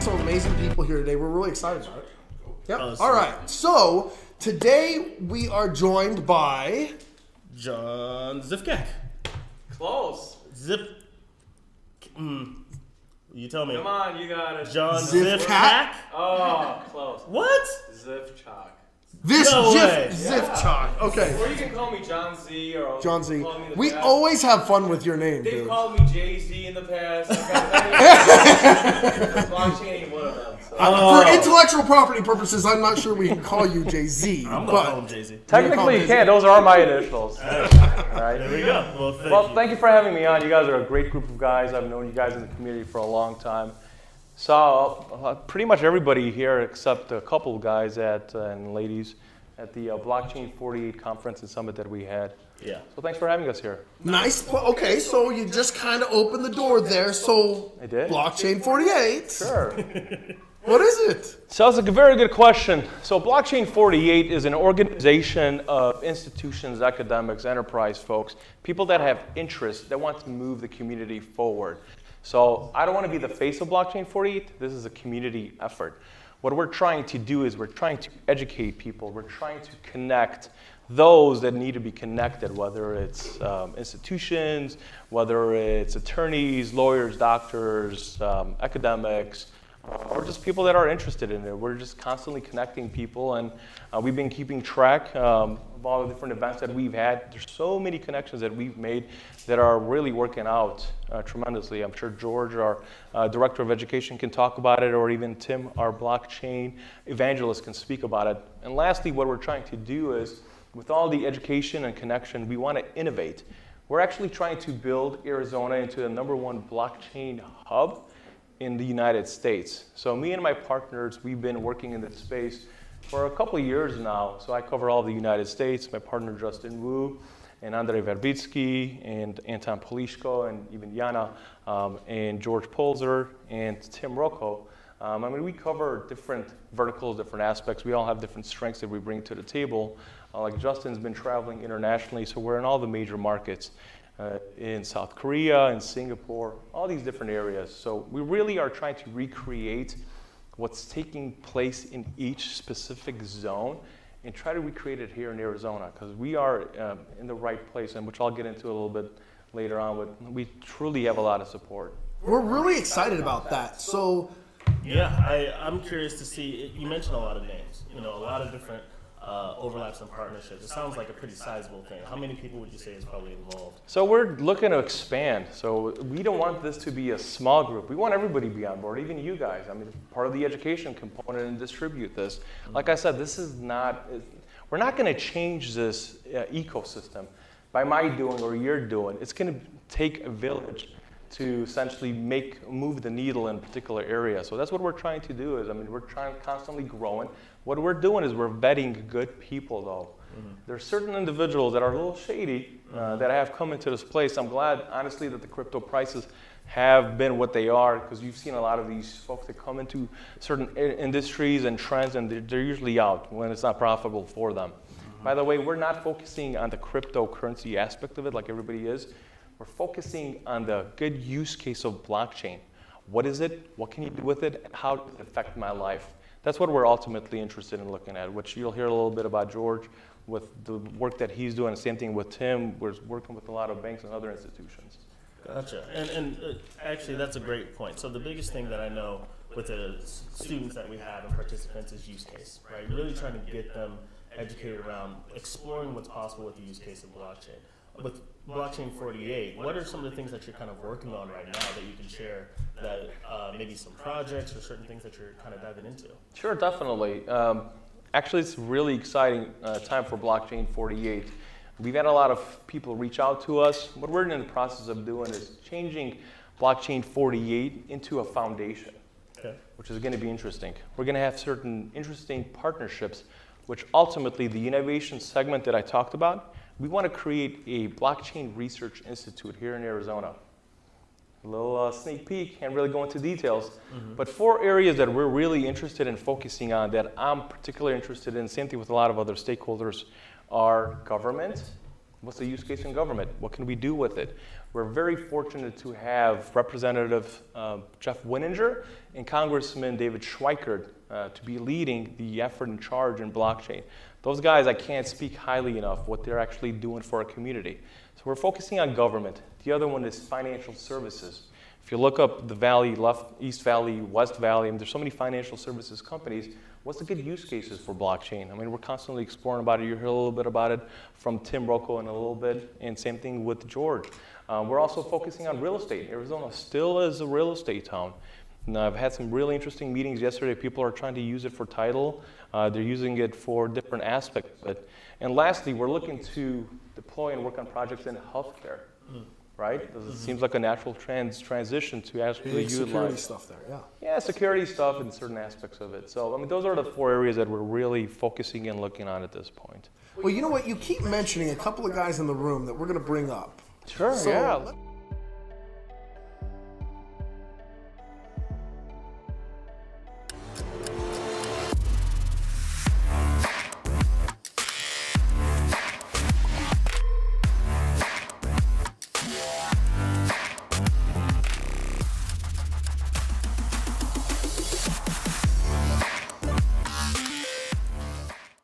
some amazing people here today. We're really excited about it. Yep. All right. So today we are joined by Jon Zifcak. Close. You tell me. Come on, you got it. Jon Zifcak? Zifcak? Oh, close. What? Zifcak. Zifcak. Okay. Or you can call me Jon Z or John Z. Call me in the We past. always have fun with your name, They've dude. called me Jay-Z in the past. Blockchain ain't one of them. So. For intellectual property purposes, I'm not sure we can call you Jay-Z. I'm but going to call him Jay-Z. Technically, you can. Those are my initials. All right. There we go. Thank you for having me on. You guys are a great group of guys. I've known you guys in the community for a long time. So pretty much everybody here except a couple of guys and ladies at the Blockchain 48 conference and summit that we had. Yeah. So thanks for having us here. Nice. Okay, so you just kind of opened the door there. So I did. Blockchain 48. Sure. What is it? So it's a very good question. So Blockchain 48 is an organization of institutions, academics, enterprise folks, people that have interest, that want to move the community forward. So I don't want to be the face of Blockchain 48. This is a community effort. What we're trying to do is we're trying to educate people. We're trying to connect those that need to be connected, whether it's institutions, whether it's attorneys, lawyers, doctors, academics, or just people that are interested in it. We're just constantly connecting people, and we've been keeping track of all the different events that we've had. There's so many connections that we've made that are really working out tremendously. I'm sure George, our Director of Education, can talk about it, or even Tim, our blockchain evangelist, can speak about it. And lastly, what we're trying to do is, with all the education and connection, we want to innovate. We're actually trying to build Arizona into the #1 blockchain hub in the United States. So me and my partners, we've been working in this space for a couple of years now. So I cover all the United States. My partner Justin Wu and Andrei Verbitsky and Anton Polishko and even Yana and George Polzer and Tim Rocco. We cover different verticals, different aspects. We all have different strengths that we bring to the table. Like Justin's been traveling internationally, so we're in all the major markets. In South Korea, in Singapore, all these different areas. So we really are trying to recreate what's taking place in each specific zone and try to recreate it here in Arizona, because we are in the right place, and which I'll get into a little bit later on, but we truly have a lot of support. We're really excited about that. So Yeah, I'm curious to see, you mentioned a lot of names, a lot of different overlaps and partnerships. It sounds like a pretty sizable thing. How many people would you say is probably involved? So we're looking to expand. So we don't want this to be a small group. We want everybody to be on board, even you guys. Part of the education component and distribute this. Like I said, we're not going to change this ecosystem by my doing or your doing. It's going to take a village to essentially move the needle in a particular area. So that's what we're trying to do. We're trying constantly growing. What we're doing is we're vetting good people, though. Mm-hmm. There are certain individuals that are a little shady that have come into this place. I'm glad, honestly, that the crypto prices have been what they are, because you've seen a lot of these folks that come into certain industries and trends, and they're usually out when it's not profitable for them. Mm-hmm. By the way, we're not focusing on the cryptocurrency aspect of it like everybody is. We're focusing on the good use case of blockchain. What is it? What can you do with it? And how does it affect my life? That's what we're ultimately interested in looking at, which you'll hear a little bit about George with the work that he's doing. Same thing with Tim. We're working with a lot of banks and other institutions. Gotcha. And actually, that's a great point. So the biggest thing that I know with the students that we have and participants is use case, right? You're really trying to get them educated around exploring what's possible with the use case of blockchain. With Blockchain 48, what are some of the things that you're kind of working on right now that you can share, that maybe some projects or certain things that you're kind of diving into? Sure, definitely. Actually, it's a really exciting time for Blockchain 48. We've had a lot of people reach out to us. What we're in the process of doing is changing Blockchain 48 into a foundation, which is going to be interesting. We're going to have certain interesting partnerships, which ultimately the innovation segment that I talked about, we want to create a blockchain research institute here in Arizona. A little sneak peek, can't really go into details, but 4 areas that we're really interested in focusing on, that I'm particularly interested in, same thing with a lot of other stakeholders, are government. What's the use case in government? What can we do with it? We're very fortunate to have Representative Jeff Winninger and Congressman David Schweikert to be leading the effort and charge in blockchain. Those guys, I can't speak highly enough what they're actually doing for our community. So we're focusing on government. The other one is financial services. If you look up the valley, East Valley, West Valley, and there's so many financial services companies, what's the good use cases for blockchain? I mean, we're constantly exploring about it. You hear a little bit about it from Tim Rocco in a little bit, and same thing with George. We're also focusing on real estate. Arizona still is a real estate town. And I've had some really interesting meetings yesterday. People are trying to use it for title. They're using it for different aspects of it. And lastly, we're looking to deploy and work on projects in healthcare. Right? It seems like a natural transition to actually utilize security stuff there, yeah. Yeah, security stuff and certain aspects of it. So, I mean, those are the 4 areas that we're really focusing and looking on at this point. Well, you know what? You keep mentioning a couple of guys in the room that we're going to bring up. Sure, So, yeah.